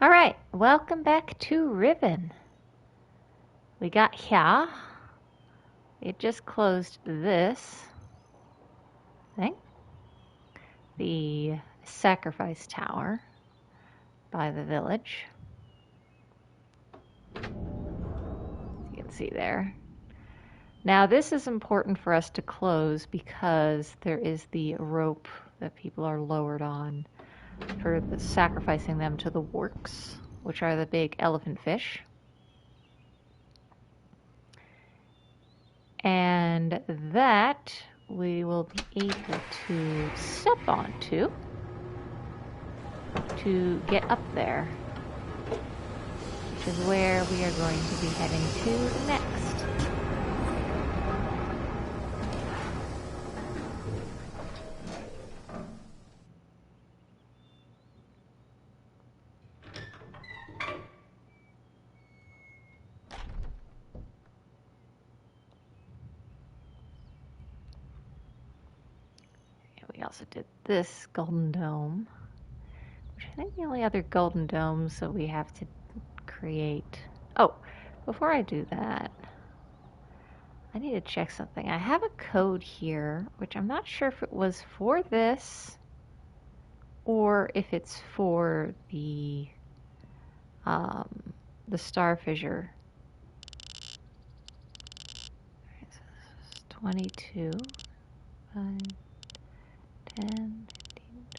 Alright, welcome back to Riven. We got here. It just closed this thing. The sacrifice tower by the village. You can see there. Now this is important for us to close because there is the rope that people are lowered on for sacrificing them to the works, which are the big elephant fish. And that we will be able to step onto to get up there, which is where we are going to be heading to next. We also did this golden dome, which I think the only other golden domes that we have to create. Oh, before I do that, I need to check something. I have a code here, which I'm not sure if it was for this or if it's for the star fissure. Right, so this is 22, 5, 10,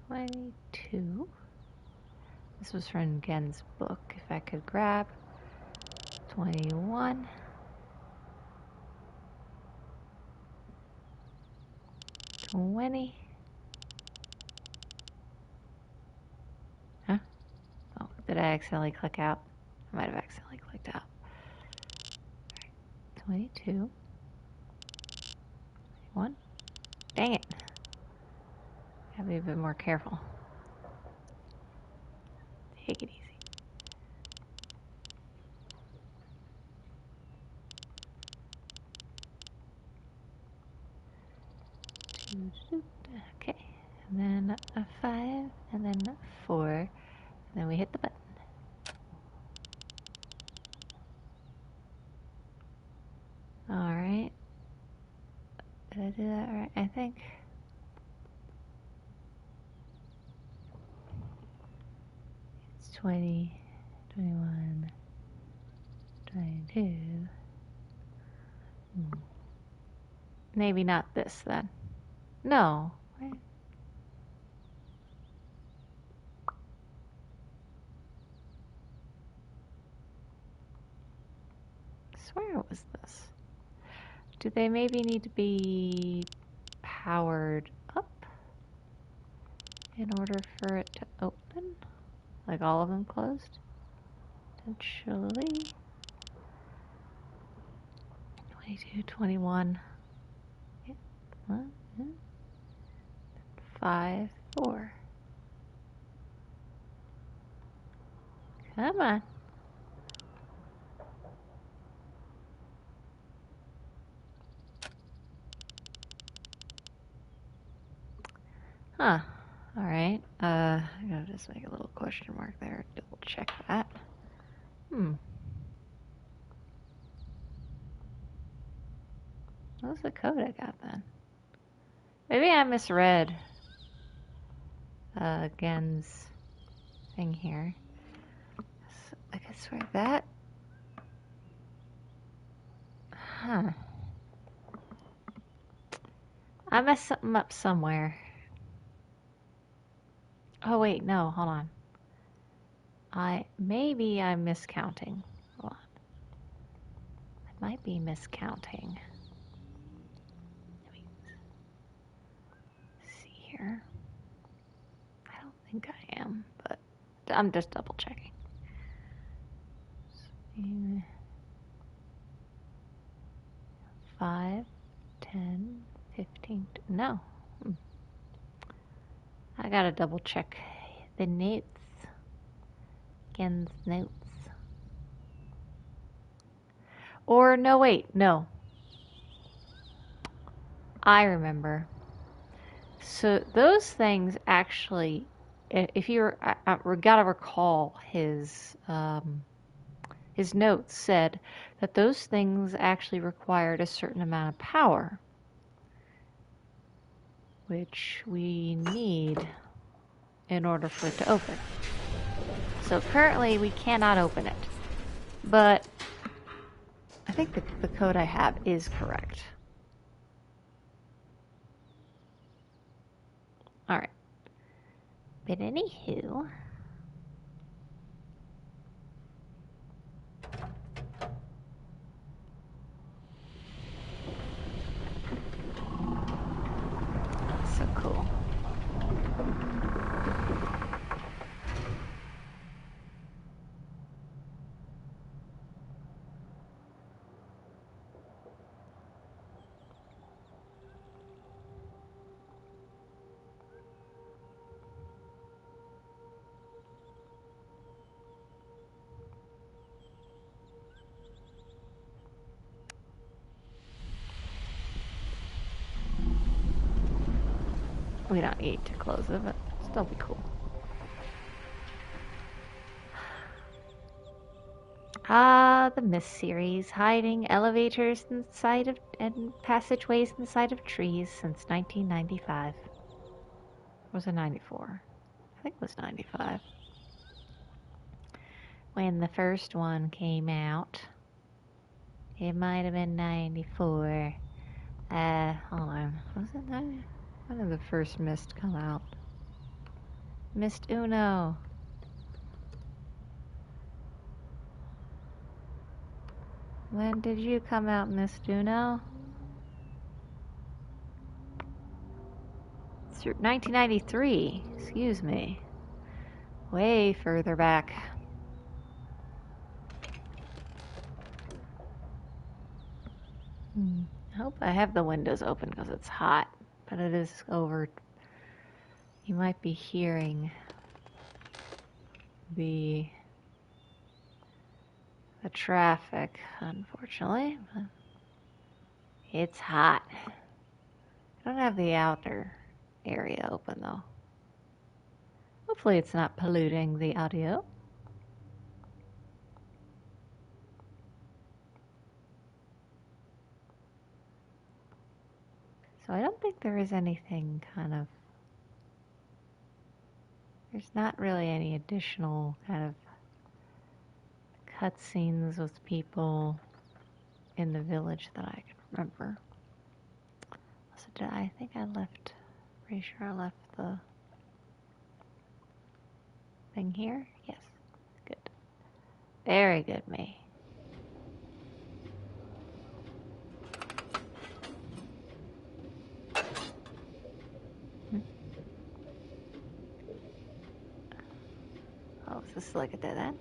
15, 22. This was from Gen's book. If I could grab 21. 20. Huh? Oh, did I accidentally click out? I might have accidentally clicked out. Right. 22. 21. Dang it. Gotta be a bit more careful. Take it easy. Okay. And then a 5, and then a 4, and then we hit the button. Alright. Did I do that right? I think. It's 20, 21, 22. Maybe not this then. No. Right. I swear it was this. Do they maybe need to be powered up in order for it to open? Like all of them closed? Potentially. 22, 21. 5, 4. Come on. Huh. Alright. I gotta just make a little question mark there. Double check that. What was the code I got then? Maybe I misread Gen's thing here. So I could swear that. Huh. I messed something up somewhere. Oh wait, no, hold on. Maybe I'm miscounting. Hold on. I might be miscounting. Let me see here. I don't think I am, but I'm just double checking. 5, 10, 15. No. I gotta double check the notes. Gen's notes. Or no, wait, no. I remember. So those things actually if you're, I gotta recall his notes said that those things actually required a certain amount of power, which we need in order for it to open. So currently we cannot open it, but I think the code I have is correct. All right. But anywho, so cool. We don't need to close it, but still be cool. Ah, the Mist series, hiding elevators inside of and passageways inside of trees since 1995. Or was it 94? I think it was 95. When the first one came out. It might have been 94. Hold on. Was it 90? When did the first Mist come out? Mist Uno. When did you come out, Mist Uno? It's 1993. Excuse me. Way further back. I hope I have the windows open because it's hot, but it is over. You might be hearing the traffic, unfortunately. But it's hot. I don't have the outer area open though. Hopefully it's not polluting the audio. So I don't think there is anything kind of... There's not really any additional kind of cutscenes with people in the village that I can remember. So I think I left... Pretty sure I left the thing here. Yes. Good. Very good, May. Oh, is this like a dead end?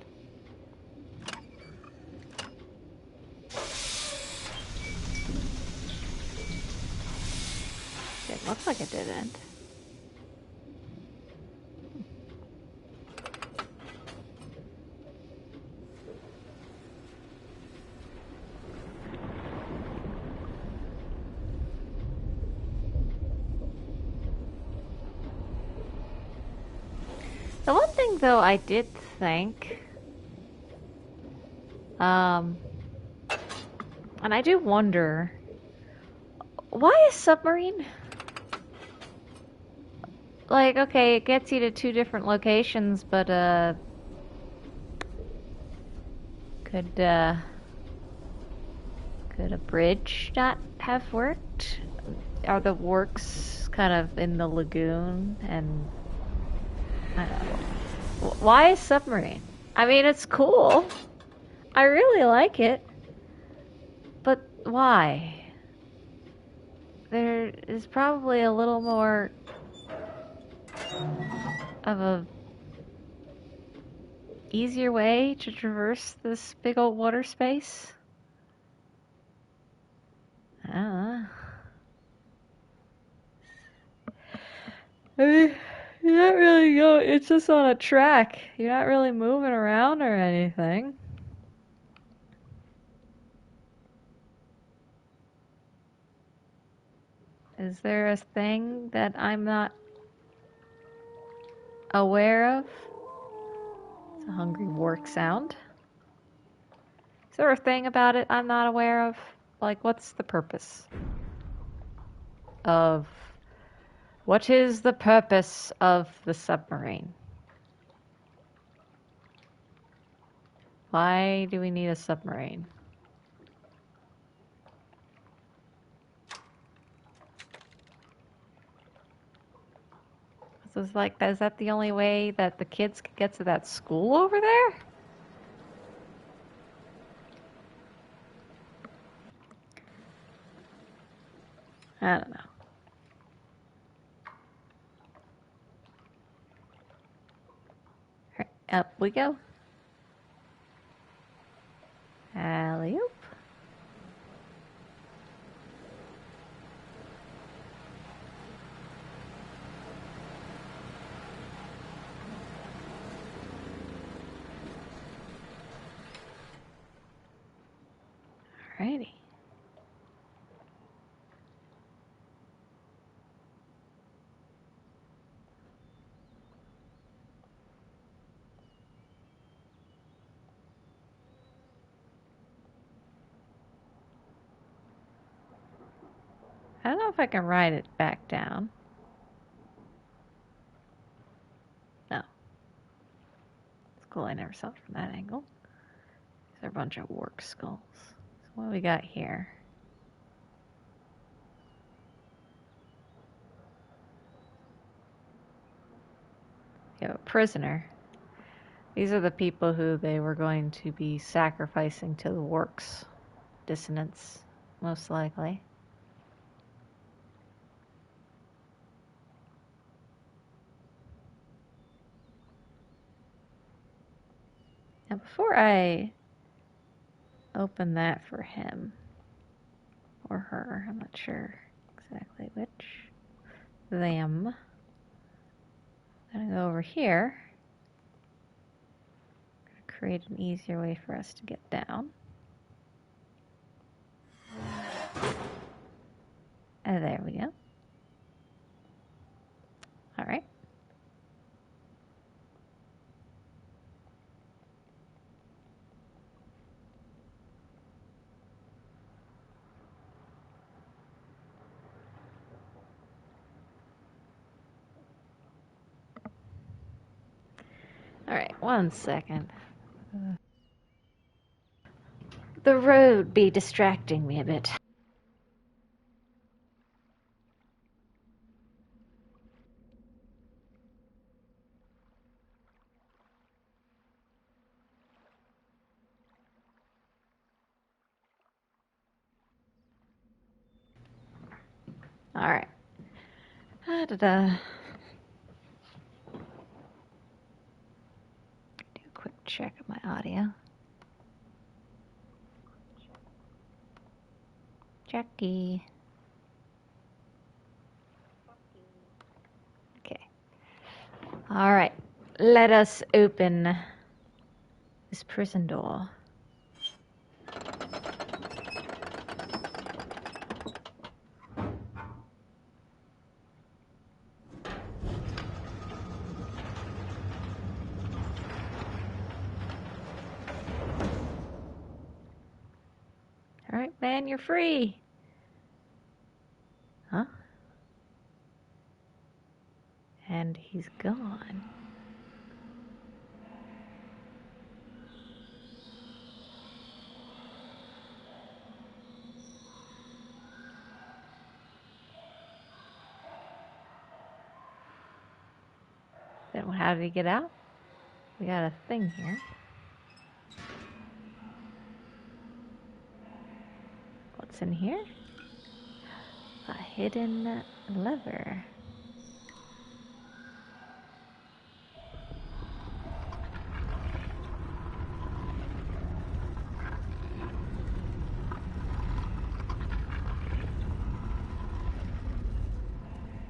It looks like a dead end. The one thing, though, I did think, and I do wonder, why a submarine? Like, okay, it gets you to 2 different locations, but, could a bridge not have worked? Are the works kind of in the lagoon, and I don't know. Why a submarine? I mean, it's cool. I really like it. But why? There is probably a little more of a easier way to traverse this big old water space. I don't know. I mean, you're not really going, it's just on a track. You're not really moving around or anything. Is there a thing that I'm not... aware of. It's a hungry work sound. Is there a thing about it I'm not aware of? Like, what's the purpose of... What is the purpose of the submarine? Why do we need a submarine? So it's like, is that the only way that the kids could get to that school over there? I don't know. All right, up we go. Alley-oop. Alrighty. I don't know if I can ride it back down. No. It's cool, I never saw it from that angle. These are a bunch of work skulls. So what do we got here? We have a prisoner. These are the people who they were going to be sacrificing to the works dissonance, most likely. Now, before I open that for him or her, I'm not sure exactly which, them, I'm gonna go over here. Create an easier way for us to get down. And there we go. All right. All right, 1 second. The road be distracting me a bit. All right. Da-da-da. Do a quick check of my audio. Jackie. Okay. All right. Let us open this prison door. All right, man, you're free. Huh? And he's gone. Then how did he get out? We got a thing here. What's in here? A hidden lever.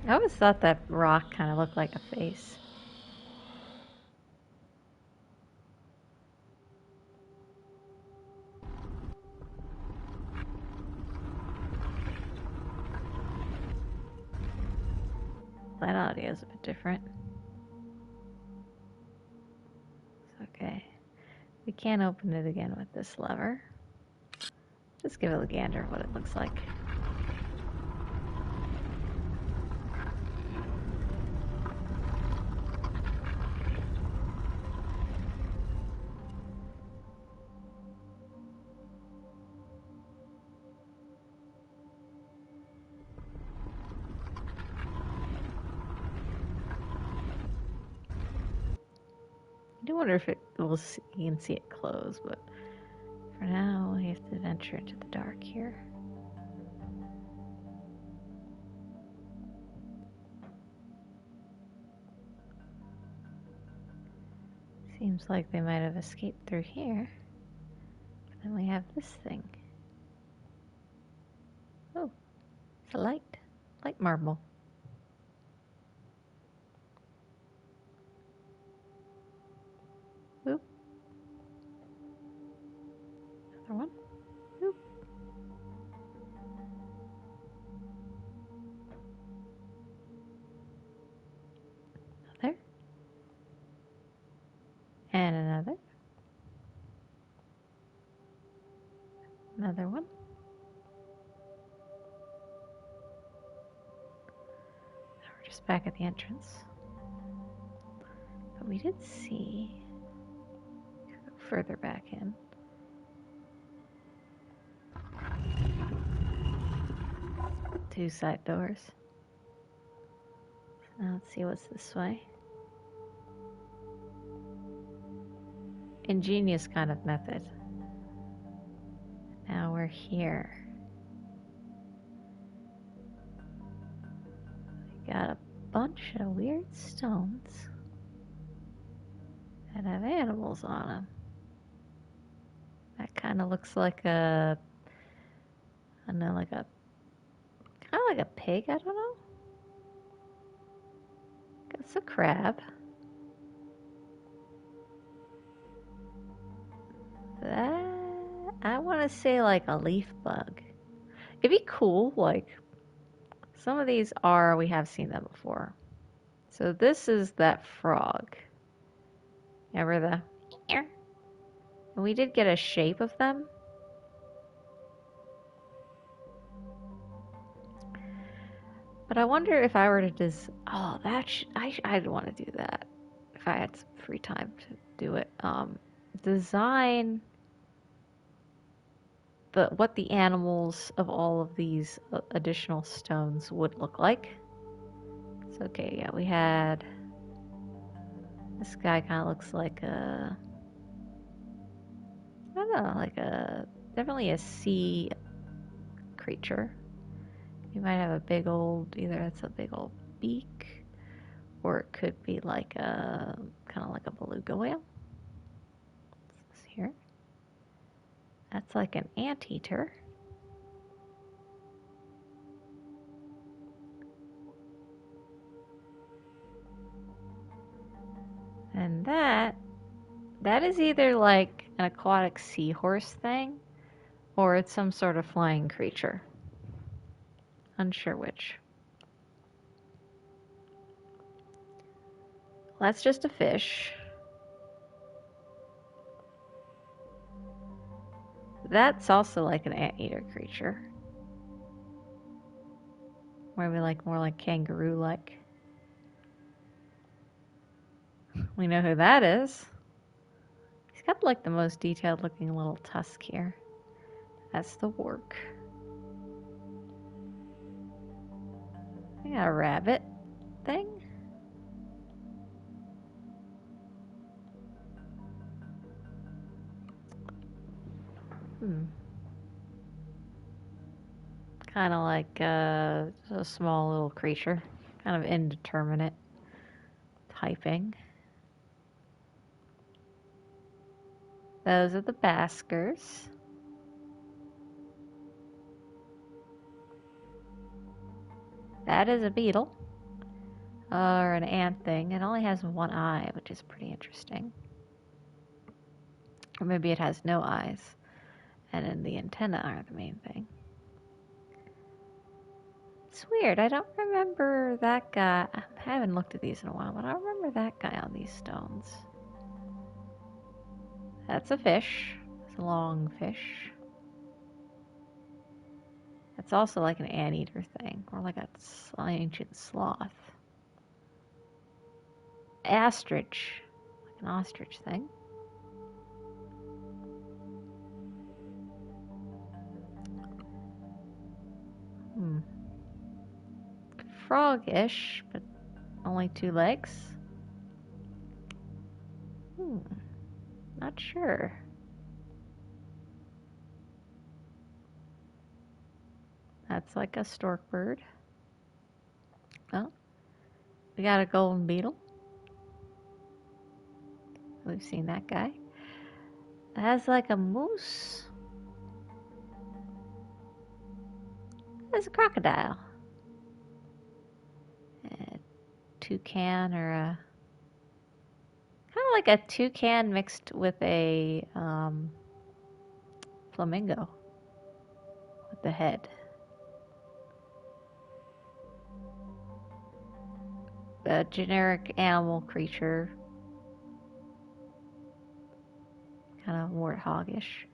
I always thought that rock kind of looked like a face. That audio is a bit different. Okay. We can't open it again with this lever. Let's give it a gander what it looks like. I do wonder if you can see it close, but for now we have to venture into the dark here. Seems like they might have escaped through here. But then we have this thing. Oh, it's a light marble. Oop. Another one. Oop. Another. And another. Another one. Now we're just back at the entrance. But we did see... Go further back in. Two side doors. So now let's see what's this way. Ingenious kind of method. Now we're here. We got a bunch of weird stones that have animals on them. That kind of looks like a, I don't know, like a, kind of like a pig, I don't know. It's a crab. That, I want to say like a leaf bug. It'd be cool, like, some of these are, we have seen them before. So this is that frog. Remember the, and we did get a shape of them. But I wonder if I were to oh, that I'd want to do that if I had some free time to do it. Design what the animals of all of these additional stones would look like. So okay, yeah, we had this guy. Kind of looks like a, I don't know, like a, definitely a sea creature. You might have a big old, either it's a big old beak, or it could be like a, kind of like a beluga whale. What's this here? That's like an anteater. And that is either like an aquatic seahorse thing, or it's some sort of flying creature. Unsure which. Well, that's just a fish. That's also like an anteater creature. Maybe like more like kangaroo-like. We know who that is. He's got like the most detailed looking little tusk here. That's the wark. We got a rabbit thing. Kind of like a small little creature. Kind of indeterminate typing. Those are the baskers. That is a beetle. Or an ant thing. It only has one eye, which is pretty interesting. Or maybe it has no eyes. And then the antennae are the main thing. It's weird. I don't remember that guy. I haven't looked at these in a while, but I remember that guy on these stones. That's a fish. It's a long fish. It's also like an anteater thing, or like an ancient sloth. Ostrich, like an ostrich thing. Frogish, but only 2 legs. Not sure. That's like a stork bird. Oh, we got a golden beetle. We've seen that guy. It has like a moose. There's a crocodile. A toucan, or a kind of like a toucan mixed with a flamingo with the head. A generic animal creature, kind of warthogish.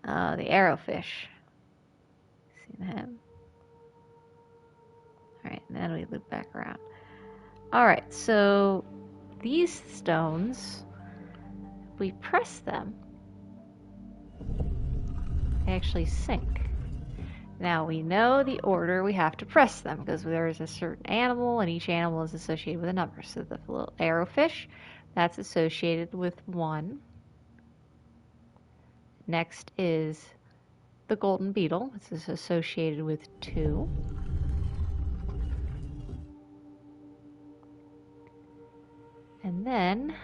The arrowfish. Seen him. Alright, and then we loop back around. Alright, so these stones, if we press them, they actually sink. Now we know the order we have to press them because there's a certain animal and each animal is associated with a number. So the little arrowfish, that's associated with 1. Next is the golden beetle, which is associated with 2. And then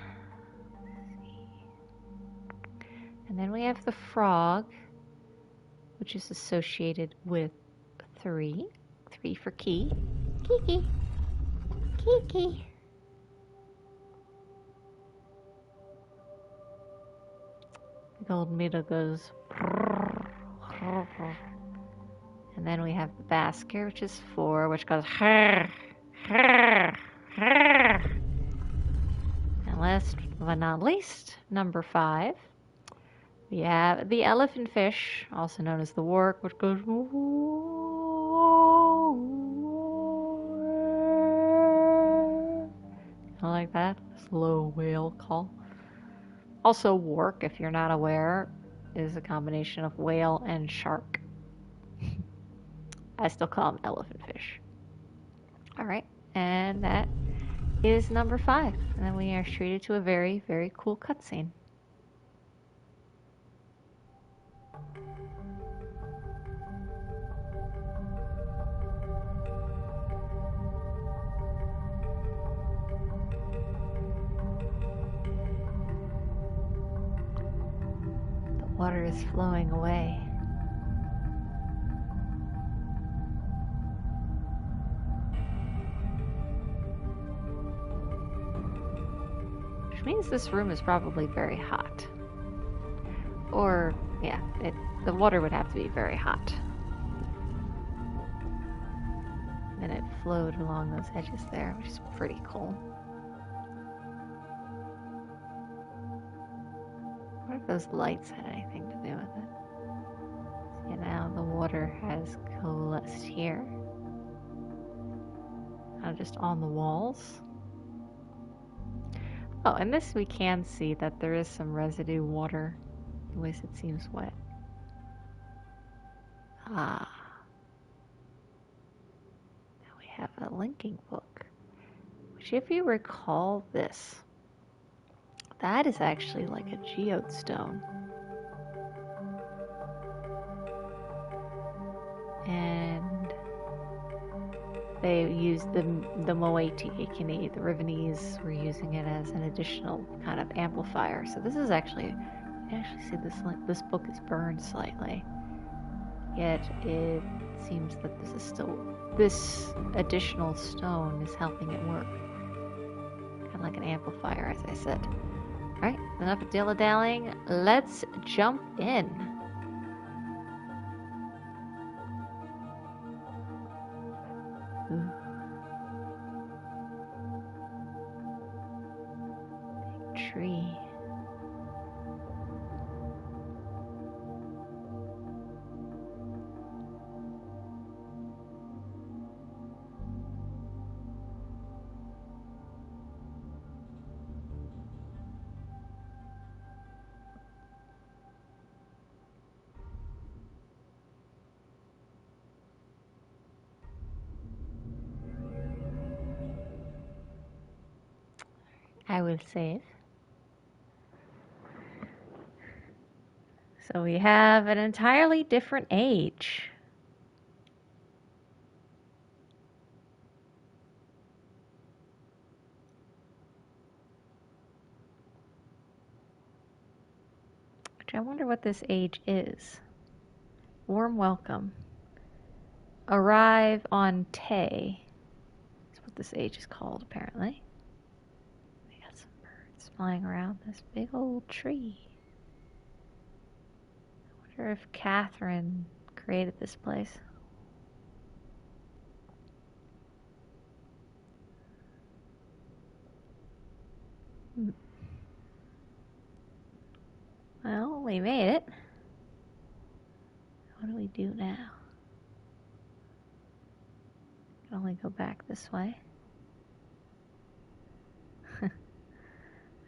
we have the frog, which is associated with 3. 3 for key. Kiki. Kiki. The golden beetle goes. And then we have the basker, which is 4, which goes. And last but not least, number 5. We have the elephant fish, also known as the wark, which goes I like that slow whale call. Also, wark, if you're not aware, is a combination of whale and shark. I still call them elephant fish. All right, and that is number 5. And then we are treated to a very, very cool cutscene. Water is flowing away. Which means this room is probably very hot. Or, yeah, the water would have to be very hot. And it flowed along those edges there, which is pretty cool. What if those lights had anything to do with it? See, now the water has coalesced here. Now just on the walls. Oh, and this we can see that there is some residue water. At least it seems wet. Ah. Now we have a linking book. Which, if you recall this, that is actually like a geode stone. And they used the Moiety, aka the Rivenese, were using it as an additional kind of amplifier. So this is actually, you can actually see this book is burned slightly. Yet it seems that this additional stone is helping it work. Kind of like an amplifier, as I said. Alright, enough of dilly-dallying. Let's jump in. Ooh. Big tree. I will save. So we have an entirely different age. Which I wonder what this age is. Warm welcome. Arrive on Tay. That's what this age is called, apparently. We got some birds flying around this big old tree. I wonder if Catherine created this place. Well, we made it. What do we do now? Can only go back this way.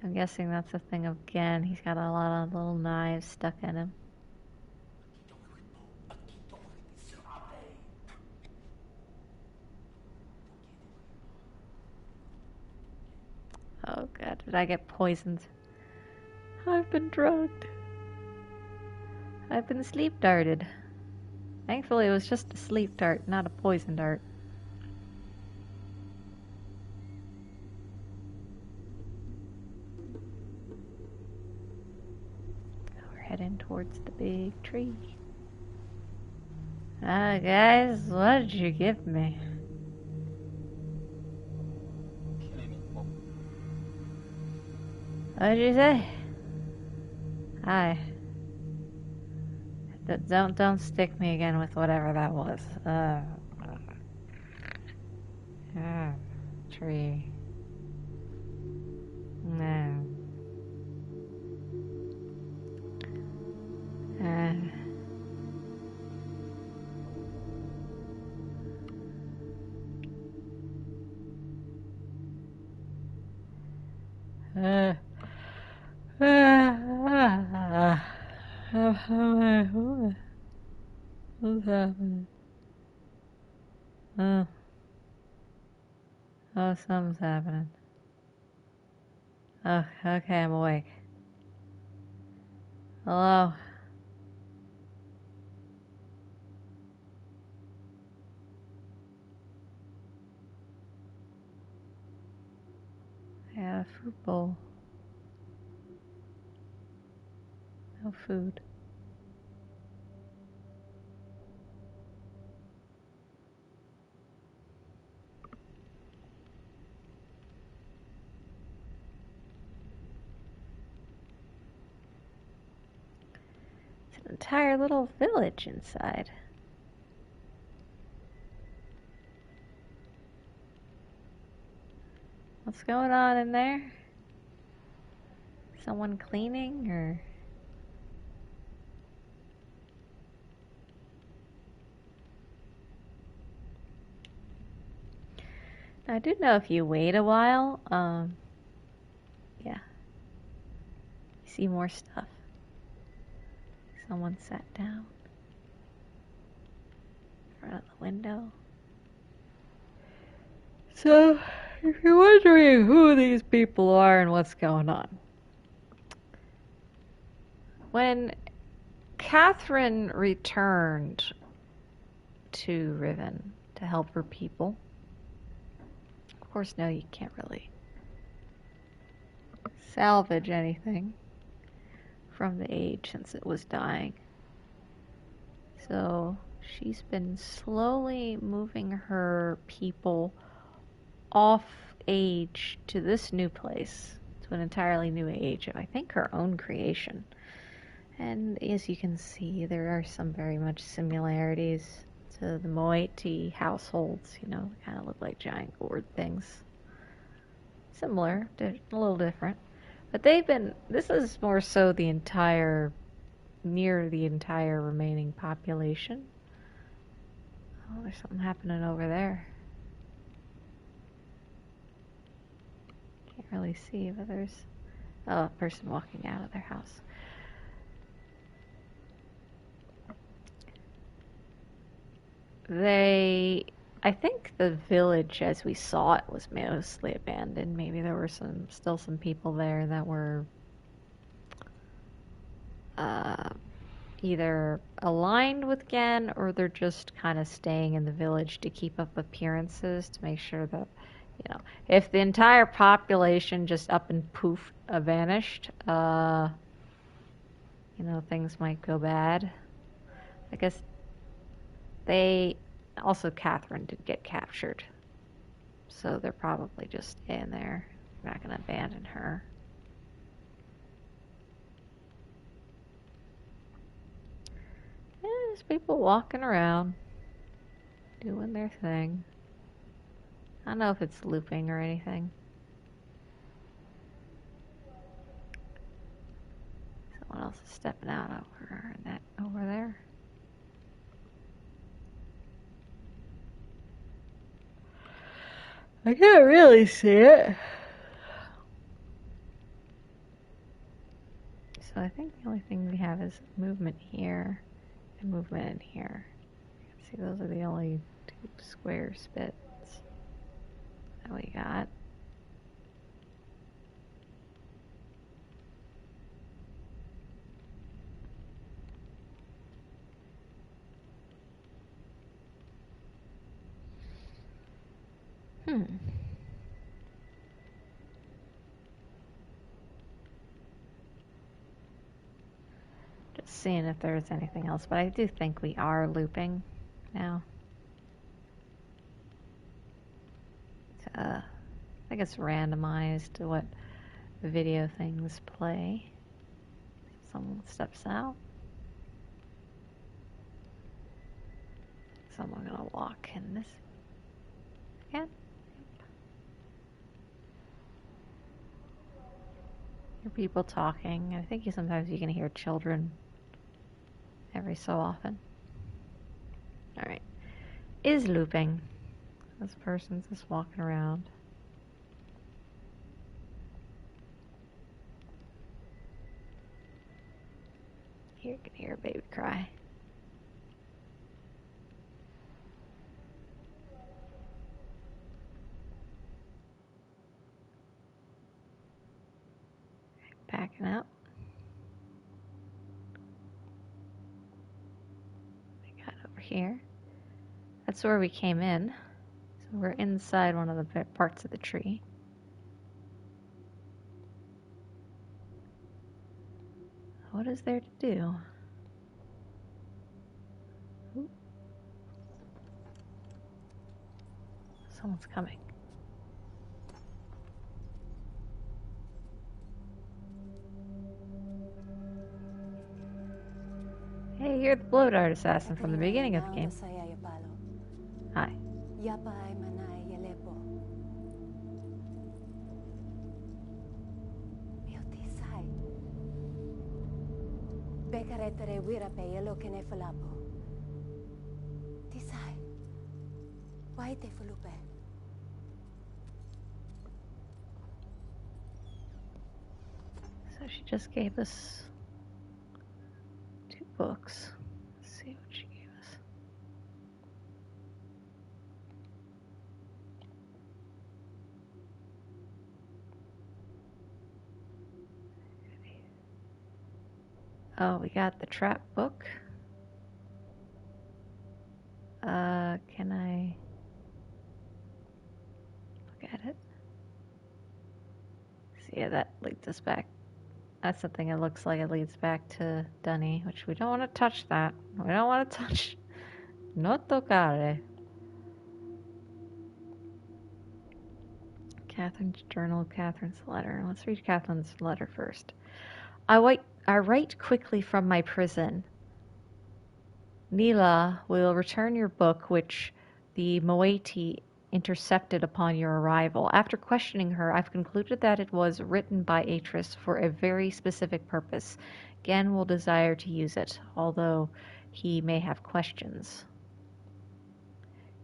I'm guessing that's a thing of, again, he's got a lot of little knives stuck in him. Oh god, did I get poisoned? I've been drugged. I've been sleep darted. Thankfully it was just a sleep dart, not a poison dart. We're heading towards the big tree. Guys, what did you give me? What did you say? Hi. Don't stick me again with whatever that was. Tree. No. What's happening? Oh, something's happening. Oh, okay, I'm awake. Hello? I got a fruit bowl. No food. It's an entire little village inside. What's going on in there? Someone cleaning, or? I do know if you wait a while, yeah, you see more stuff. Someone sat down in front of the window. So, if you're wondering who these people are and what's going on, when Catherine returned to Riven to help her people, of course, no, you can't really salvage anything from the age since it was dying. So she's been slowly moving her people off age to this new place, to an entirely new age of, I think, her own creation. And as you can see, there are some very much similarities to the Moiety households, you know, kind of look like giant gourd things. Similar, a little different. But this is more so near the entire remaining population. Oh, there's something happening over there. Can't really see, but there's a person walking out of their house. They I think the village as we saw it was mostly abandoned. Maybe there were still some people there that were uh, either aligned with Gen or they're just kind of staying in the village to keep up appearances to make sure that, if the entire population just up and poof vanished, things might go bad. I guess also Catherine did get captured. So they're probably just staying there. We're not going to abandon her. Yeah, there's people walking around, doing their thing. I don't know if it's looping or anything. Someone else is stepping out over there. I can't really see it. So I think the only thing we have is movement here and movement in here. See, those are the only two square bits that we got. Just seeing if there's anything else, but I do think we are looping now. I think it's randomized to what video things play. Someone steps out. Someone gonna walk in this again. Hear people talking. I think sometimes you can hear children every so often. Alright. Is looping. This person's just walking around. You can hear a baby cry. Backing up. We got over here. That's where we came in. So we're inside one of the parts of the tree. What is there to do? Ooh. Someone's coming. Hey, you're the blow dart assassin from the beginning of the game. Hi. So she just gave us 2 books. Let's see what she gave us. Oh, we got the trap book. Can I look at it? See, yeah, that leads us back. That's something it looks like it leads back to Dunny, which we don't want to touch that. We don't want to touch. No tocare. Catherine's journal, Catherine's letter. Let's read Catherine's letter first. I write quickly from my prison. Neela will return your book, which the Moiety intercepted upon your arrival. After questioning her, I've concluded that it was written by Atris for a very specific purpose. Gen will desire to use it, although he may have questions.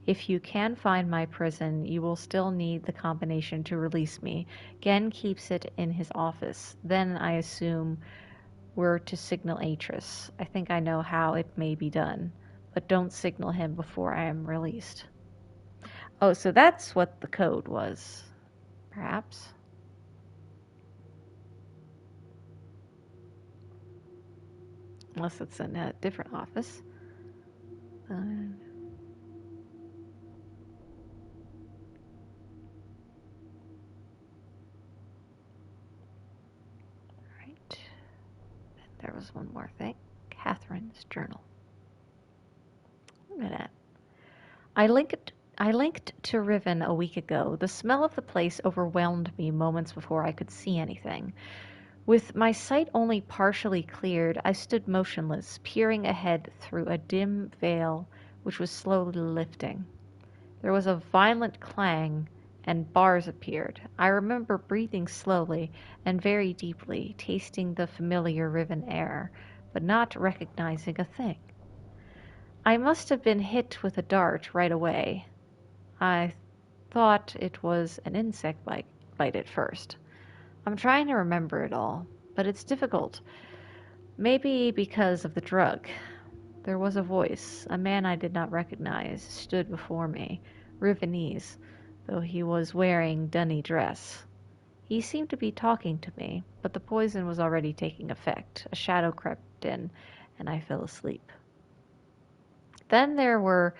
If you can find my prison, you will still need the combination to release me. Gen keeps it in his office. Then, I assume, we're to signal Atris. I think I know how it may be done, but don't signal him before I am released. Oh, so that's what the code was, perhaps. Unless it's in a different office. Right. There was one more thing. Catherine's journal. Look at that. I linked to Riven a week ago. The smell of the place overwhelmed me moments before I could see anything. With my sight only partially cleared, I stood motionless, peering ahead through a dim veil which was slowly lifting. There was a violent clang, and bars appeared. I remember breathing slowly and very deeply, tasting the familiar Riven air, but not recognizing a thing. I must have been hit with a dart right away. I thought it was an insect bite at first. I'm trying to remember it all, but it's difficult. Maybe because of the drug. There was a voice. A man I did not recognize stood before me, Rivenese, though he was wearing dunny dress. He seemed to be talking to me, but the poison was already taking effect. A shadow crept in, and I fell asleep. Then there were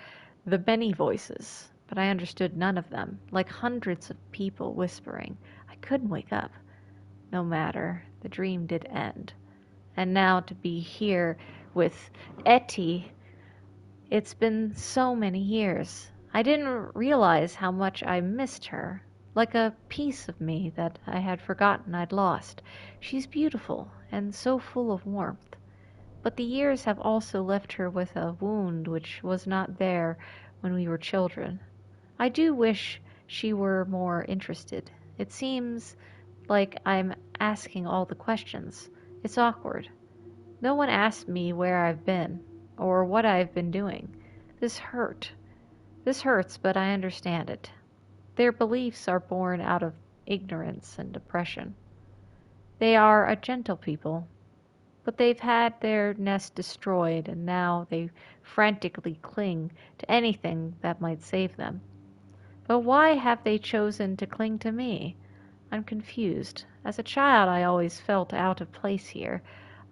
the many voices, but I understood none of them, like hundreds of people whispering. I couldn't wake up. No matter, the dream did end. And now to be here with Etty, it's been so many years. I didn't realize how much I missed her, like a piece of me that I had forgotten I'd lost. She's beautiful and so full of warmth. But the years have also left her with a wound which was not there when we were children. I do wish she were more interested. It seems like I'm asking all the questions. It's awkward. No one asked me where I've been or what I've been doing. This hurt. This hurts, but I understand it. Their beliefs are born out of ignorance and depression. They are a gentle people, but they've had their nest destroyed and now they frantically cling to anything that might save them. But why have they chosen to cling to me? I'm confused. As a child, I always felt out of place here.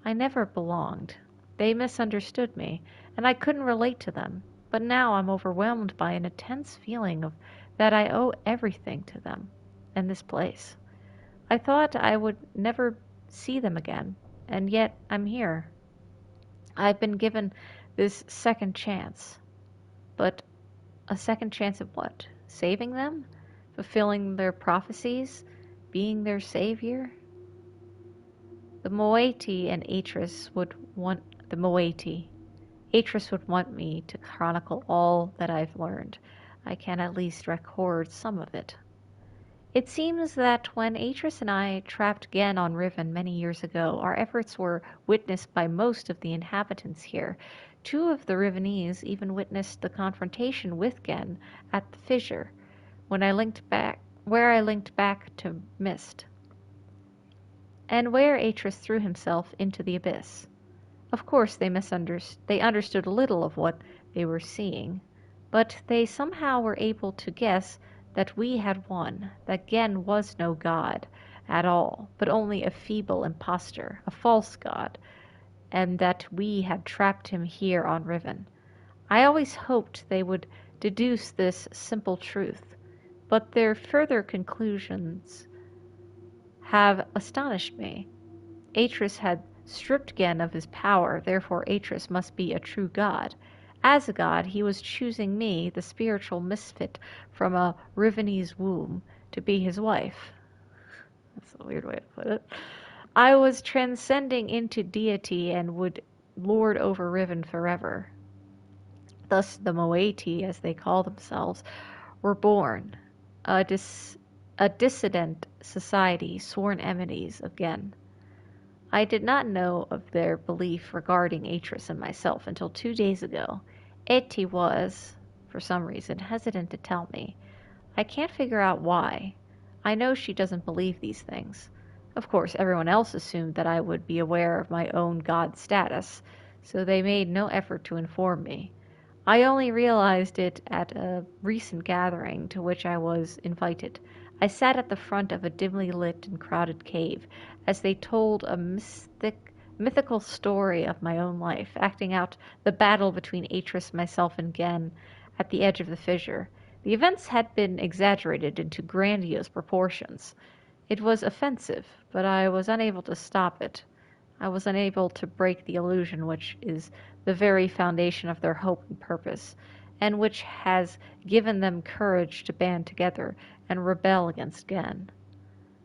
I never belonged. They misunderstood me, and I couldn't relate to them. But now I'm overwhelmed by an intense feeling of that I owe everything to them and this place. I thought I would never see them again, and yet I'm here. I've been given this second chance. But a second chance at what? Saving them? Fulfilling their prophecies? Being their savior? The Moiety and Atris would want the Moiety. Atris would want me to chronicle all that I've learned. I can at least record some of it. It seems that when Atris and I trapped Gen on Riven many years ago, our efforts were witnessed by most of the inhabitants here. Two of the Rivenese even witnessed the confrontation with Gen at the fissure, where I linked back to Mist, and where Atris threw himself into the abyss. Of course, they understood little of what they were seeing, but they somehow were able to guess that we had won, that Gen was no god at all, but only a feeble impostor, a false god, and that we had trapped him here on Riven. I always hoped they would deduce this simple truth, but their further conclusions have astonished me. Atris had stripped Gen of his power, therefore Atris must be a true god. As a god, he was choosing me, the spiritual misfit from a Rivenese womb, to be his wife. That's a weird way to put it. I was transcending into deity and would lord over Riven forever. Thus the Moiety, as they call themselves, were born, a, a dissident society, sworn enemies of Gen. I did not know of their belief regarding Atris and myself until 2 days ago. Etty was, for some reason, hesitant to tell me. I can't figure out why. I know she doesn't believe these things. Of course, everyone else assumed that I would be aware of my own god status, so they made no effort to inform me. I only realized it at a recent gathering to which I was invited. I sat at the front of a dimly lit and crowded cave as they told a mythical story of my own life, acting out the battle between Atris, myself, and Gen at the edge of the fissure. The events had been exaggerated into grandiose proportions. It was offensive, but I was unable to stop it. I was unable to break the illusion which is the very foundation of their hope and purpose, and which has given them courage to band together and rebel against Gen.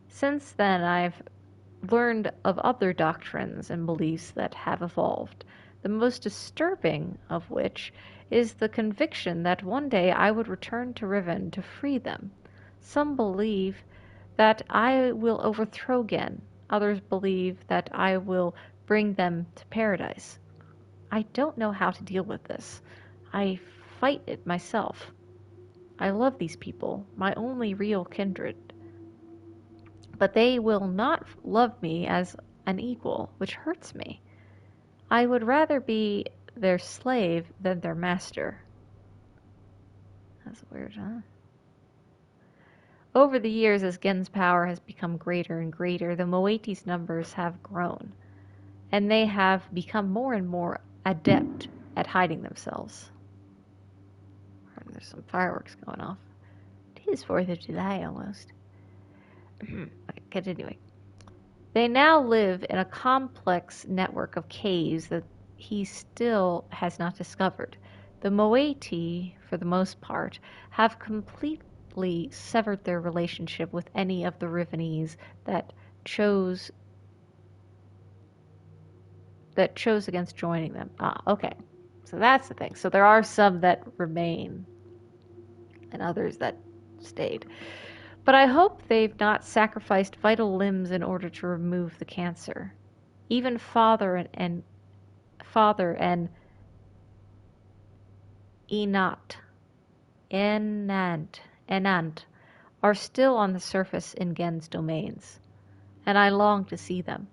Since then, I've learned of other doctrines and beliefs that have evolved, the most disturbing of which is the conviction that one day I would return to Riven to free them. Some believe that I will overthrow Gen, others believe that I will bring them to paradise. I don't know how to deal with this. I fight it myself. I love these people, my only real kindred. But they will not love me as an equal, which hurts me. I would rather be their slave than their master. That's weird, huh? Over the years, as Gen's power has become greater and greater, the Moiety's numbers have grown, and they have become more and more adept at hiding themselves. There's some fireworks going off. It is 4th of July almost. Okay, continuing. They now live in a complex network of caves that he still has not discovered. The Moiety, for the most part, have completely severed their relationship with any of the Rivenese that chose against joining them. Ah, okay. So that's the thing. So there are some that remain and others that stayed. But I hope they've not sacrificed vital limbs in order to remove the cancer. Even Father and Enant are still on the surface in Gen's domains, and I long to see them.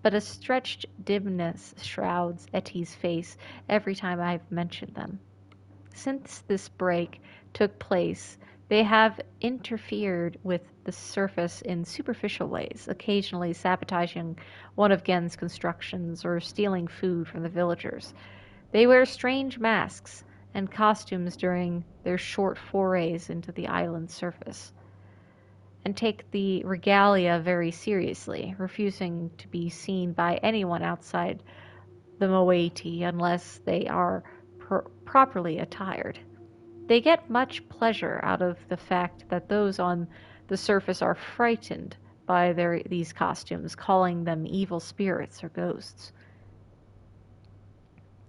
But a stretched dimness shrouds Etty's face every time I've mentioned them. Since this break took place, they have interfered with the surface in superficial ways, occasionally sabotaging one of Gen's constructions or stealing food from the villagers. They wear strange masks and costumes during their short forays into the island's surface, and take the regalia very seriously, refusing to be seen by anyone outside the moiety unless they are properly attired. They get much pleasure out of the fact that those on the surface are frightened by these costumes, calling them evil spirits or ghosts.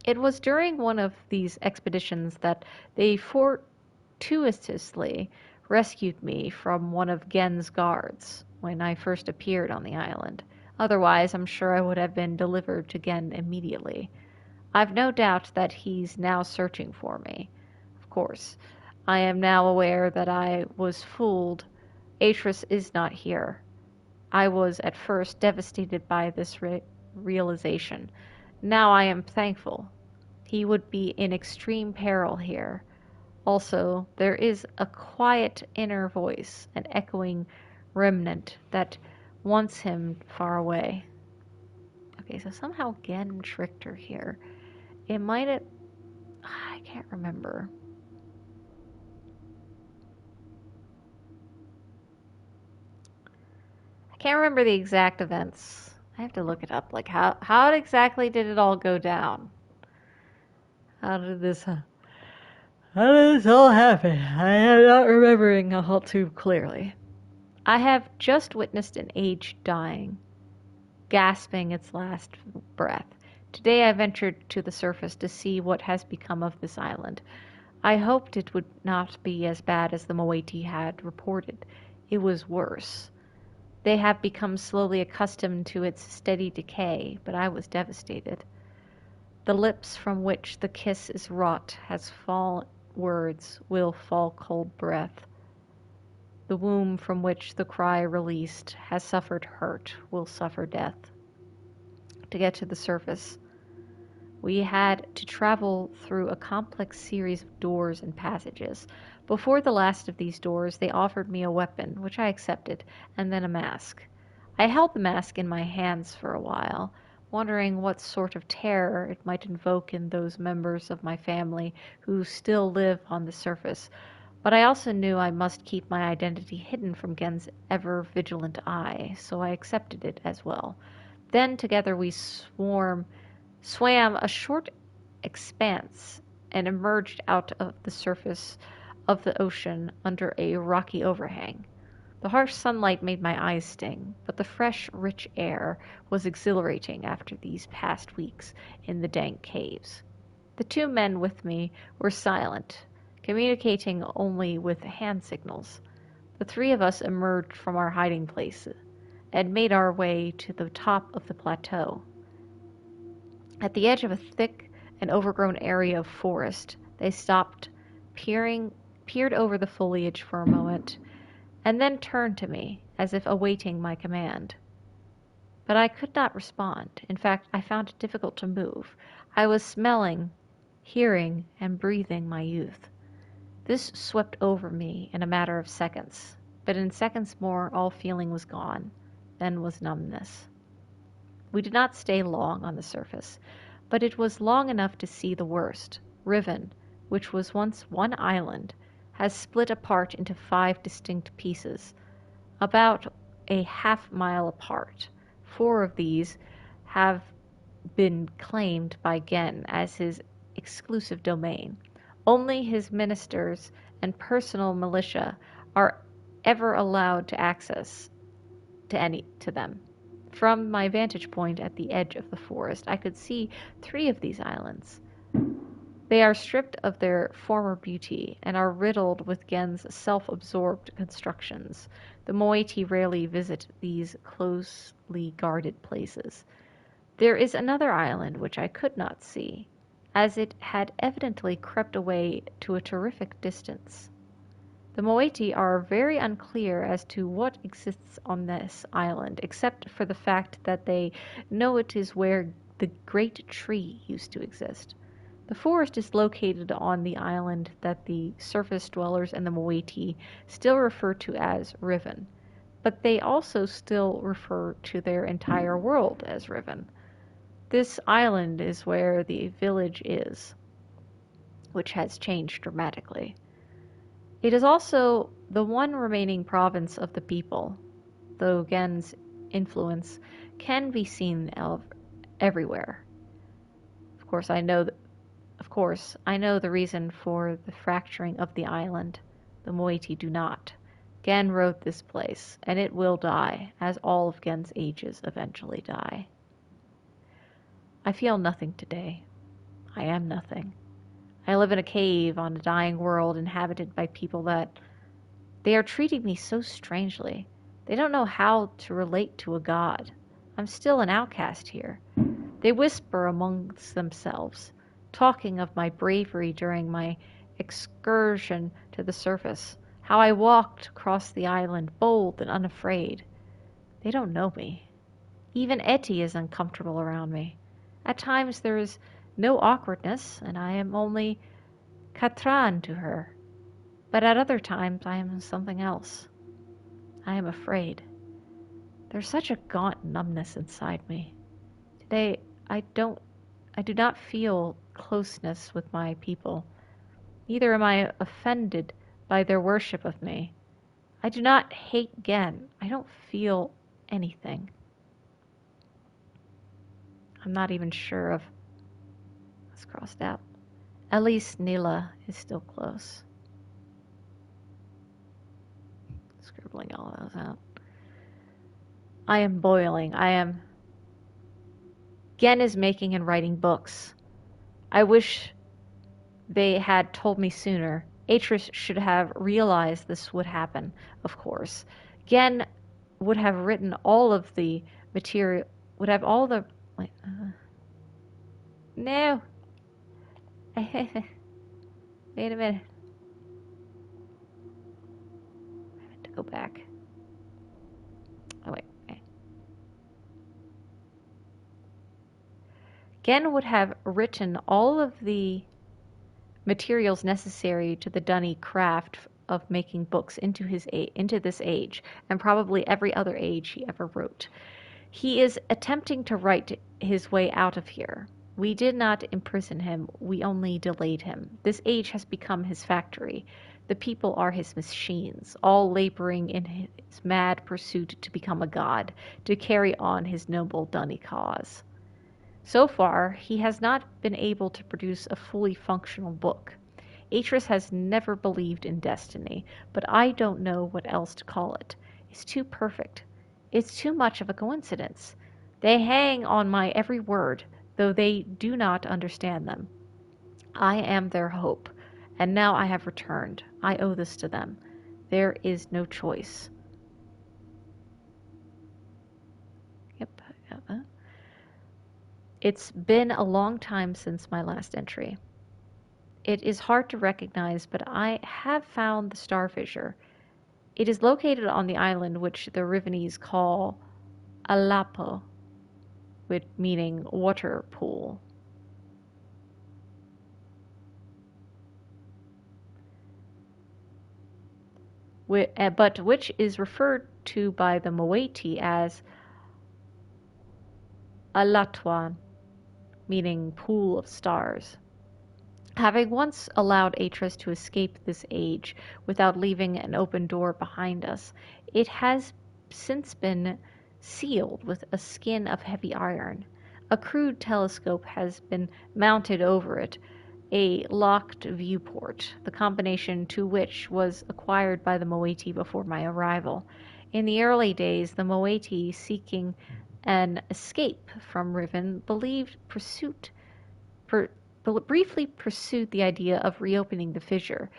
It was during one of these expeditions that they fortuitously rescued me from one of Gen's guards when I first appeared on the island. Otherwise, I'm sure I would have been delivered to Gen immediately. I've no doubt that he's now searching for me. Of course, I am now aware that I was fooled. Atris is not here. I was at first devastated by this realization. Now I am thankful. He would be in extreme peril here. Also, there is a quiet inner voice, an echoing remnant that wants him far away. Okay, so somehow Gen tricked her here. It might have... I can't remember. I can't remember the exact events. I have to look it up. Like, how exactly did it all go down? How did this... How did this all happen? I am not remembering all too clearly. I have just witnessed an age dying, gasping its last breath. Today I ventured to the surface to see what has become of this island. I hoped it would not be as bad as the Moiety had reported. It was worse. They have become slowly accustomed to its steady decay, but I was devastated. The lips from which the kiss is wrought has fallen words will fall cold breath. The womb from which the cry released has suffered hurt, will suffer death. To get to the surface We had to travel through a complex series of doors and passages. Before the last of these doors, they offered me a weapon, which I accepted, and then a mask. I held the mask in my hands for a while, wondering what sort of terror it might invoke in those members of my family who still live on the surface, but I also knew I must keep my identity hidden from Gen's ever-vigilant eye, so I accepted it as well. Then together we swam a short expanse and emerged out of the surface of the ocean under a rocky overhang. The harsh sunlight made my eyes sting, but the fresh, rich air was exhilarating after these past weeks in the dank caves. The two men with me were silent, communicating only with hand signals. The three of us emerged from our hiding places and made our way to the top of the plateau. At the edge of a thick and overgrown area of forest, they stopped, peered over the foliage for a moment, and then turned to me, as if awaiting my command. But I could not respond. In fact, I found it difficult to move. I was smelling, hearing, and breathing my youth. This swept over me in a matter of seconds, but in seconds more all feeling was gone. Then was numbness. We did not stay long on the surface, but it was long enough to see the worst. Riven, which was once one island, has split apart into 5 distinct pieces, about a half-mile apart. 4 of these have been claimed by Gen as his exclusive domain. Only his ministers and personal militia are ever allowed to access to them. From my vantage point at the edge of the forest, I could see 3 of these islands. They are stripped of their former beauty and are riddled with Gen's self-absorbed constructions. The Moiety rarely visit these closely guarded places. There is another island which I could not see, as it had evidently crept away to a terrific distance. The Moiety are very unclear as to what exists on this island, except for the fact that they know it is where the great tree used to exist. The forest is located on the island that the surface dwellers and the Moiety still refer to as Riven, but they also still refer to their entire world as Riven. This island is where the village is, which has changed dramatically. It is also the one remaining province of the people, though Gen's influence can be seen everywhere. Of course, I know the reason for the fracturing of the island. The Moiety do not. Gen wrote this place, and it will die, as all of Gen's ages eventually die. I feel nothing today. I am nothing. I live in a cave on a dying world inhabited by people that they are treating me so strangely. They don't know how to relate to a god. I'm still an outcast here. They whisper amongst themselves, talking of my bravery during my excursion to the surface, how I walked across the island bold and unafraid. They don't know me. Even Etty is uncomfortable around me. At times there is no awkwardness, and I am only Katran to her. But at other times I am something else. I am afraid. There's such a gaunt numbness inside me. Today I do not feel closeness with my people. Neither am I offended by their worship of me. I do not hate Gen. I don't feel anything. I'm not even sure of what's crossed out. At least Nila is still close. Scribbling all of those out. I am boiling. Gen is making and writing books. I wish they had told me sooner. Atris should have realized this would happen, of course. Gen would have written all of the material, would have all the. Wait, no! Wait a minute. I meant to go back. Oh, wait. Okay. Gen would have written all of the materials necessary to the Dunny craft of making books into this age, and probably every other age he ever wrote. He is attempting to write his way out of here. We did not imprison him, we only delayed him. This age has become his factory. The people are his machines, all laboring in his mad pursuit to become a god, to carry on his noble Dunny cause. So far, he has not been able to produce a fully functional book. Atris has never believed in destiny, but I don't know what else to call it. It's too perfect. It's too much of a coincidence. They hang on my every word, though they do not understand them. I am their hope, and now I have returned. I owe this to them. There is no choice. Yep. It's been a long time since my last entry. It is hard to recognize, but I have found the star fissure. It is located on the island which the Rivenese call Alapo, meaning water pool. But which is referred to by the Moiety as Alatuan, meaning pool of stars. Having once allowed Atris to escape this age without leaving an open door behind us, it has since been sealed with a skin of heavy iron. A crude telescope has been mounted over it, a locked viewport, the combination to which was acquired by the Moiety before my arrival. In the early days, the Moiety, seeking an escape from Riven, briefly pursued the idea of reopening the fissure.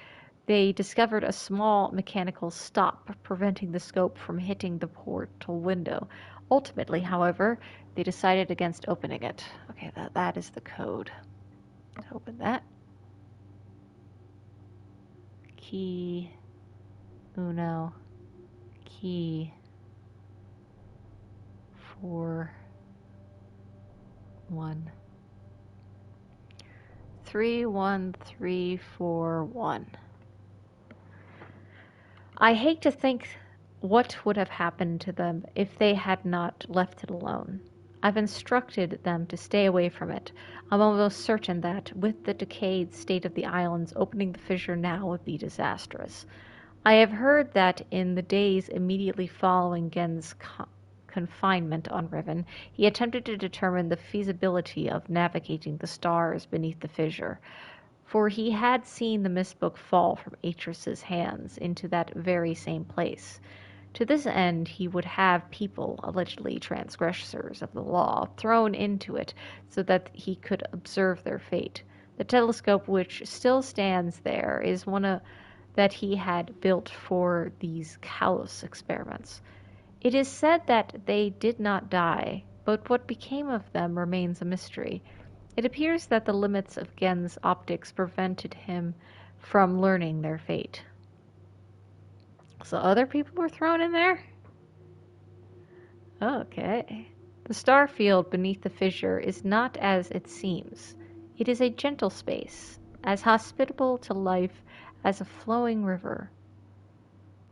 They discovered a small mechanical stop preventing the scope from hitting the portal window. Ultimately, however, they decided against opening it. Okay, that is the code. Let's open that. Key, uno, key, 4, 1. 31341. I hate to think what would have happened to them if they had not left it alone. I've instructed them to stay away from it. I'm almost certain that, with the decayed state of the islands, opening the fissure now would be disastrous. I have heard that in the days immediately following Gen's confinement on Riven, he attempted to determine the feasibility of navigating the stars beneath the fissure, for he had seen the mist book fall from Atris's hands into that very same place. To this end, he would have people, allegedly transgressors of the law, thrown into it so that he could observe their fate. The telescope which still stands there is one that he had built for these callous experiments. It is said that they did not die, but what became of them remains a mystery. It appears that the limits of Gen's optics prevented him from learning their fate. So other people were thrown in there? Okay. The star field beneath the fissure is not as it seems. It is a gentle space, as hospitable to life as a flowing river.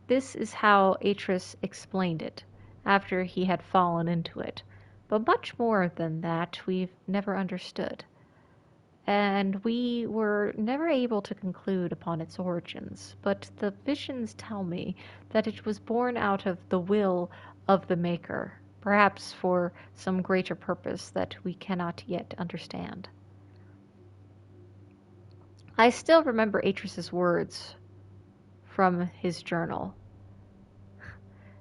This is how Atris explained it, after he had fallen into it, but much more than that we've never understood, and we were never able to conclude upon its origins, but the visions tell me that it was born out of the will of the Maker, perhaps for some greater purpose that we cannot yet understand. I still remember Atris's words from his journal.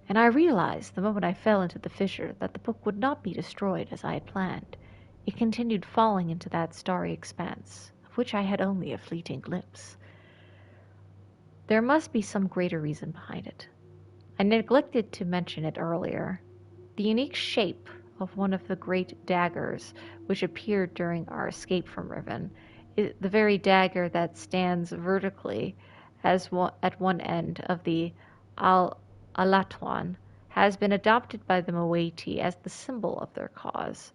And I realized, the moment I fell into the fissure, that the book would not be destroyed as I had planned. It continued falling into that starry expanse, of which I had only a fleeting glimpse. There must be some greater reason behind it. I neglected to mention it earlier. The unique shape of one of the great daggers which appeared during our escape from Riven, is the very dagger that stands vertically at one end of the Alatuan, has been adopted by the Moiety as the symbol of their cause.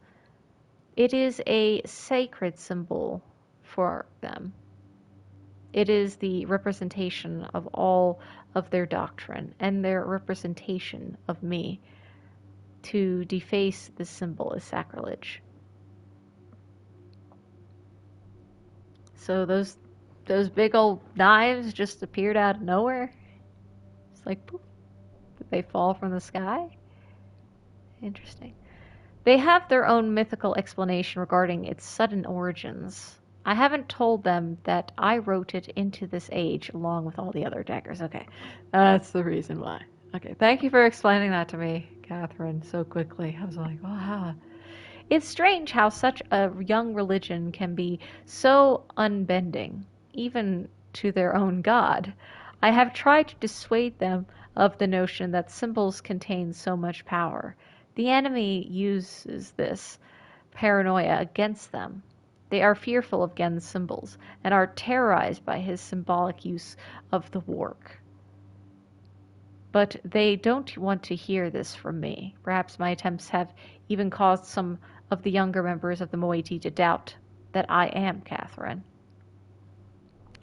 It is a sacred symbol for them. It is the representation of all of their doctrine and their representation of me. To deface this symbol is sacrilege. So those big old knives just appeared out of nowhere. It's like, poof, did they fall from the sky? Interesting. They have their own mythical explanation regarding its sudden origins. I haven't told them that I wrote it into this age along with all the other daggers. Okay, that's the reason why. Okay, thank you for explaining that to me, Catherine, so quickly. I was like, wow. It's strange how such a young religion can be so unbending, even to their own God. I have tried to dissuade them of the notion that symbols contain so much power. The enemy uses this paranoia against them. They are fearful of Gen's symbols and are terrorized by his symbolic use of the work. But they don't want to hear this from me. Perhaps my attempts have even caused some of the younger members of the Moiety to doubt that I am Catherine.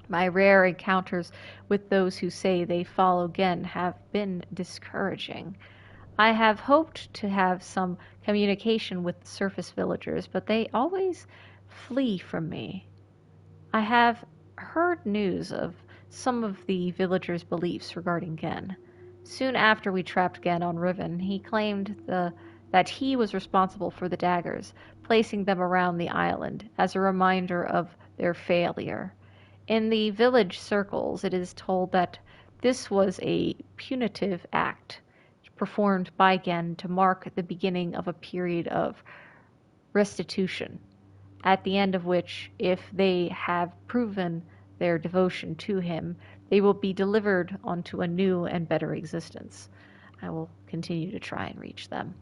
My rare encounters with those who say they follow Gen have been discouraging. I have hoped to have some communication with the surface villagers, but they always flee from me. I have heard news of some of the villagers' beliefs regarding Gen. Soon after we trapped Gen on Riven, he claimed that he was responsible for the daggers, placing them around the island as a reminder of their failure. In the village circles, it is told that this was a punitive act performed by Gen to mark the beginning of a period of restitution, at the end of which, if they have proven their devotion to him, they will be delivered onto a new and better existence. I will continue to try and reach them.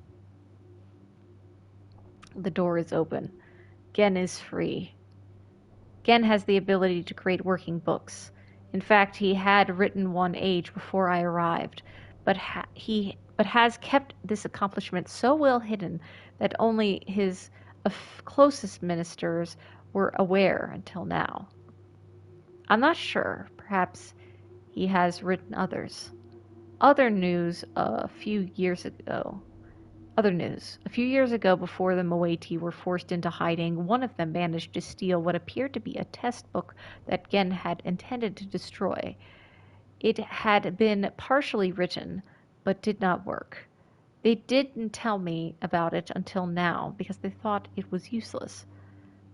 The door is open. Gen is free. Gen has the ability to create working books. In fact, he had written one age before I arrived, but has kept this accomplishment so well hidden that only his closest ministers were aware until now. I'm not sure. Perhaps he has written others. Other news a few years ago. Other news. A few years ago, before the Moiety were forced into hiding, one of them managed to steal what appeared to be a test book that Gen had intended to destroy. It had been partially written, but did not work. They didn't tell me about it until now because they thought it was useless.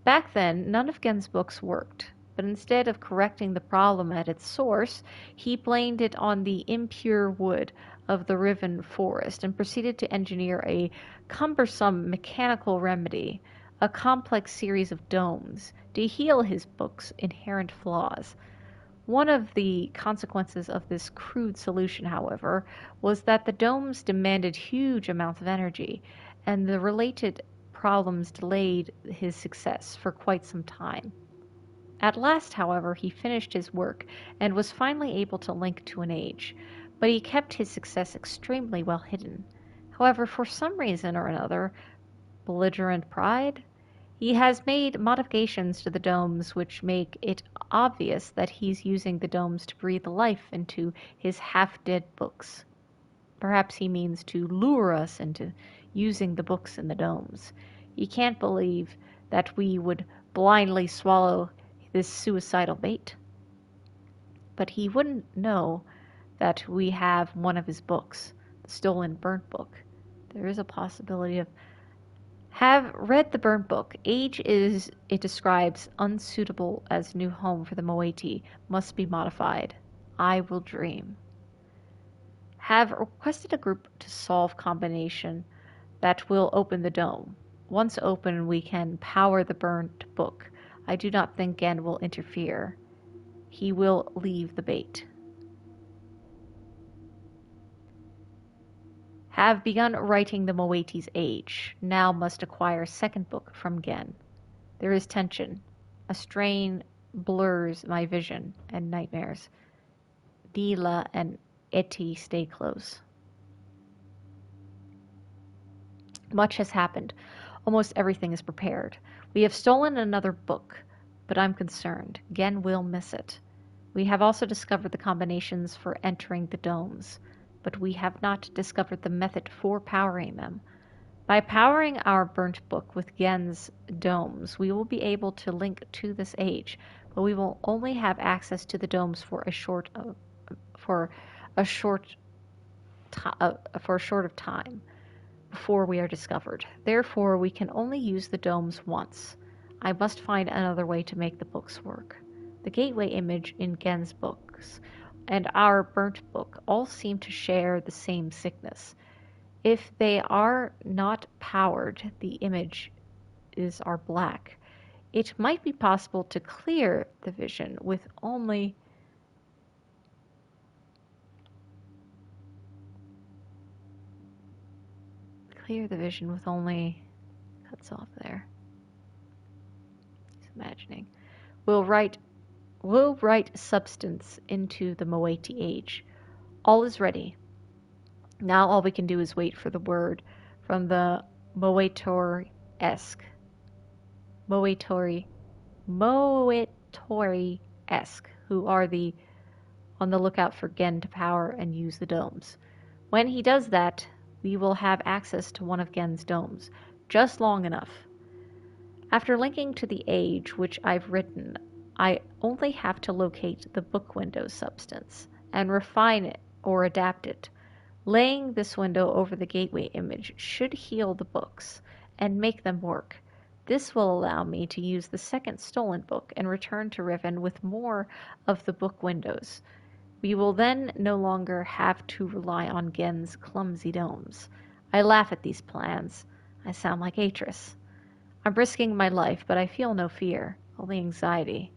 Back then, none of Gen's books worked, but instead of correcting the problem at its source, he blamed it on the impure wood of the Riven forest and proceeded to engineer a cumbersome mechanical remedy, a complex series of domes, to heal his book's inherent flaws. One of the consequences of this crude solution, however, was that the domes demanded huge amounts of energy, and the related problems delayed his success for quite some time. At last, however, he finished his work and was finally able to link to an age, but he kept his success extremely well hidden. However, for some reason or another, belligerent pride, he has made modifications to the domes which make it obvious that he's using the domes to breathe life into his half-dead books. Perhaps he means to lure us into using the books in the domes. He can't believe that we would blindly swallow this suicidal bait. But he wouldn't know that we have one of his books, the stolen burnt book. There is a possibility of have read the burnt book. Age is, it describes, unsuitable as new home for the Moiety, must be modified. I will dream. Have requested a group to solve combination that will open the dome. Once open, we can power the burnt book. I do not think Gen will interfere. He will leave the bait. Have begun writing the Moiety's age. Now must acquire second book from Gen. There is tension. A strain blurs my vision and nightmares. Dila and Eti stay close. Much has happened. Almost everything is prepared. We have stolen another book, but I'm concerned. Gen will miss it. We have also discovered the combinations for entering the domes, but we have not discovered the method for powering them. By powering our burnt book with Gen's domes, we will be able to link to this age, but we will only have access to the domes for a short of time before we are discovered. Therefore, we can only use the domes once. I must find another way to make the books work. The gateway image in Gen's books and our burnt book all seem to share the same sickness. If they are not powered, the images are black. It might be possible to clear the vision with only cuts off there. Just imagining. We'll write substance into the Moiety age. All is ready. Now all we can do is wait for the word from the Moiety-esque, who are on the lookout for Gen to power and use the domes. When he does that, we will have access to one of Gen's domes, just long enough. After linking to the age which I've written, I only have to locate the book window substance and refine it or adapt it. Laying this window over the gateway image should heal the books and make them work. This will allow me to use the second stolen book and return to Riven with more of the book windows. We will then no longer have to rely on Gen's clumsy domes. I laugh at these plans. I sound like Atris. I'm risking my life, but I feel no fear, only anxiety.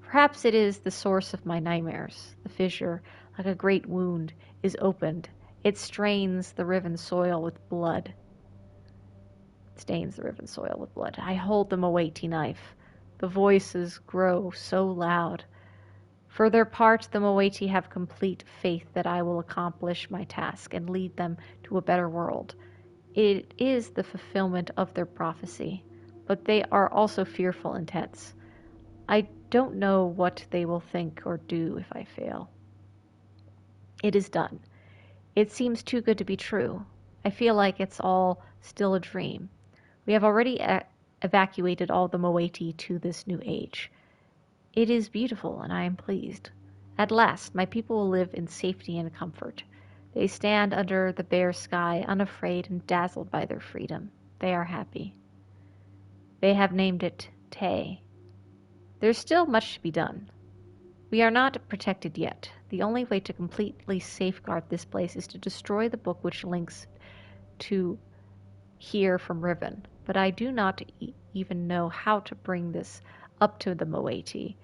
Perhaps it is the source of my nightmares. The fissure, like a great wound, is opened. It stains the riven soil with blood. I hold the Moiety knife. The voices grow so loud. For their part, the Moiety have complete faith that I will accomplish my task and lead them to a better world. It is the fulfillment of their prophecy, but they are also fearful and tense. I don't know what they will think or do if I fail. It is done. It seems too good to be true. I feel like it's all still a dream. We have already evacuated all the Moiety to this new age. It is beautiful, and I am pleased. At last, my people will live in safety and comfort. They stand under the bare sky, unafraid and dazzled by their freedom. They are happy. They have named it Tay. There's still much to be done. We are not protected yet. The only way to completely safeguard this place is to destroy the book which links to here from Riven. But I do not even know how to bring this up to the Moiety.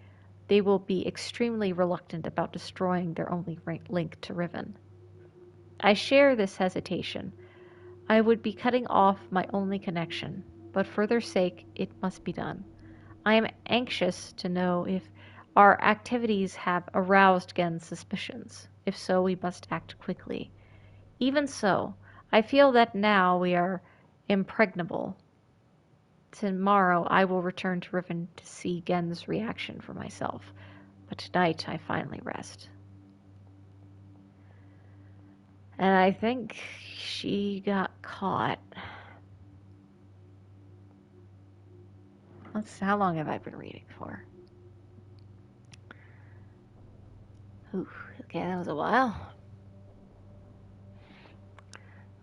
They will be extremely reluctant about destroying their only link to Riven. I share this hesitation. I would be cutting off my only connection, but for their sake it must be done. I am anxious to know if our activities have aroused Gen's suspicions. If so, we must act quickly. Even so, I feel that now we are impregnable. Tomorrow I will return to Riven to see Gen's reaction for myself, but tonight I finally rest. And I think she got caught. How long have I been reading for? Ooh, okay, that was a while.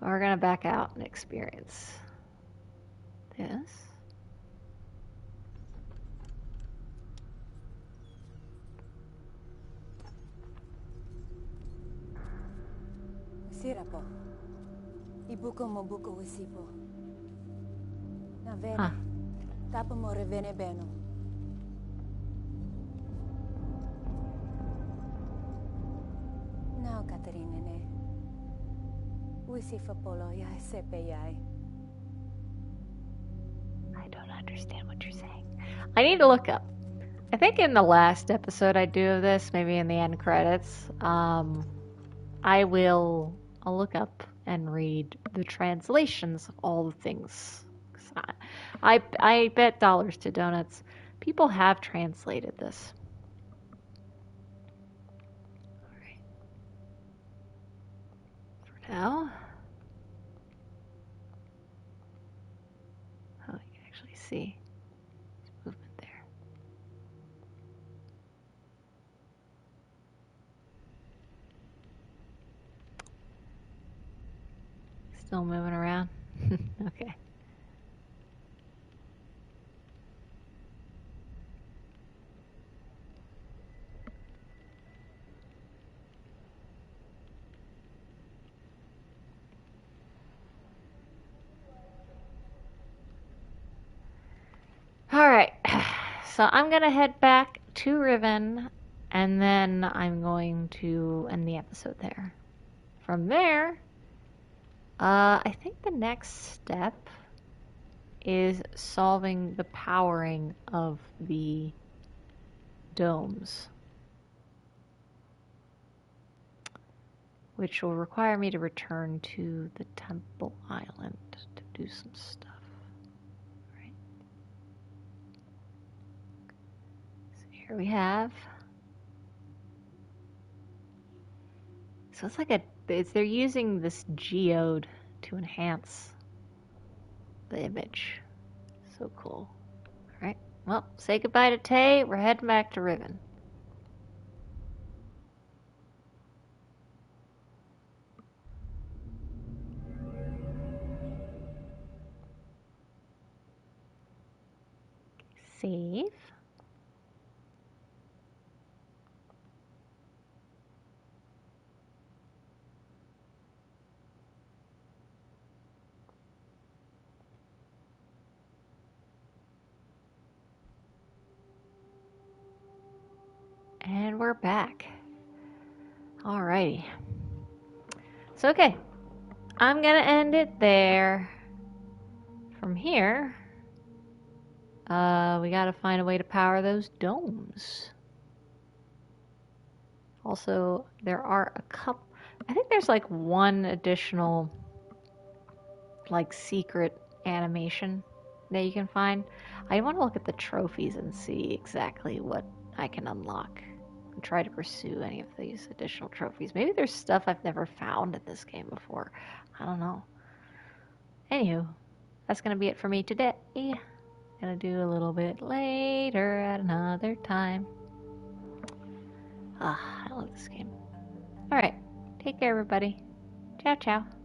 We're gonna back out and experience this. Sira po. Ibuko mo buko wisipo. Na vene. Tapa mo revene beno. Now, Katarina ne. Wisifa polo yai sepe yai. I don't understand what you're saying. I need to look up. I think in the last episode I do of this, maybe in the end credits, I'll look up and read the translations of all the things, bucks. I bet dollars to donuts. People have translated this. All right. For now. Oh, you can actually see movement there. Still moving around. Okay. All right. So I'm going to head back to Riven, and then I'm going to end the episode there. From there, I think the next step is solving the powering of the domes, which will require me to return to the Temple Island to do some stuff. Right. So here we have. So it's like they're using this geode to enhance the image. So cool. All right. Well, say goodbye to Tay. We're heading back to Riven. Save. And we're back. Alrighty. So, okay. I'm going to end it there. From here, we got to find a way to power those domes. Also, there are a couple. I think there's like one additional, like, secret animation that you can find. I want to look at the trophies and see exactly what I can unlock and try to pursue any of these additional trophies. Maybe there's stuff I've never found in this game before. I don't know. Anywho, that's going to be it for me today. Gonna do a little bit later at another time. I love this game. Alright, take care everybody. Ciao, ciao.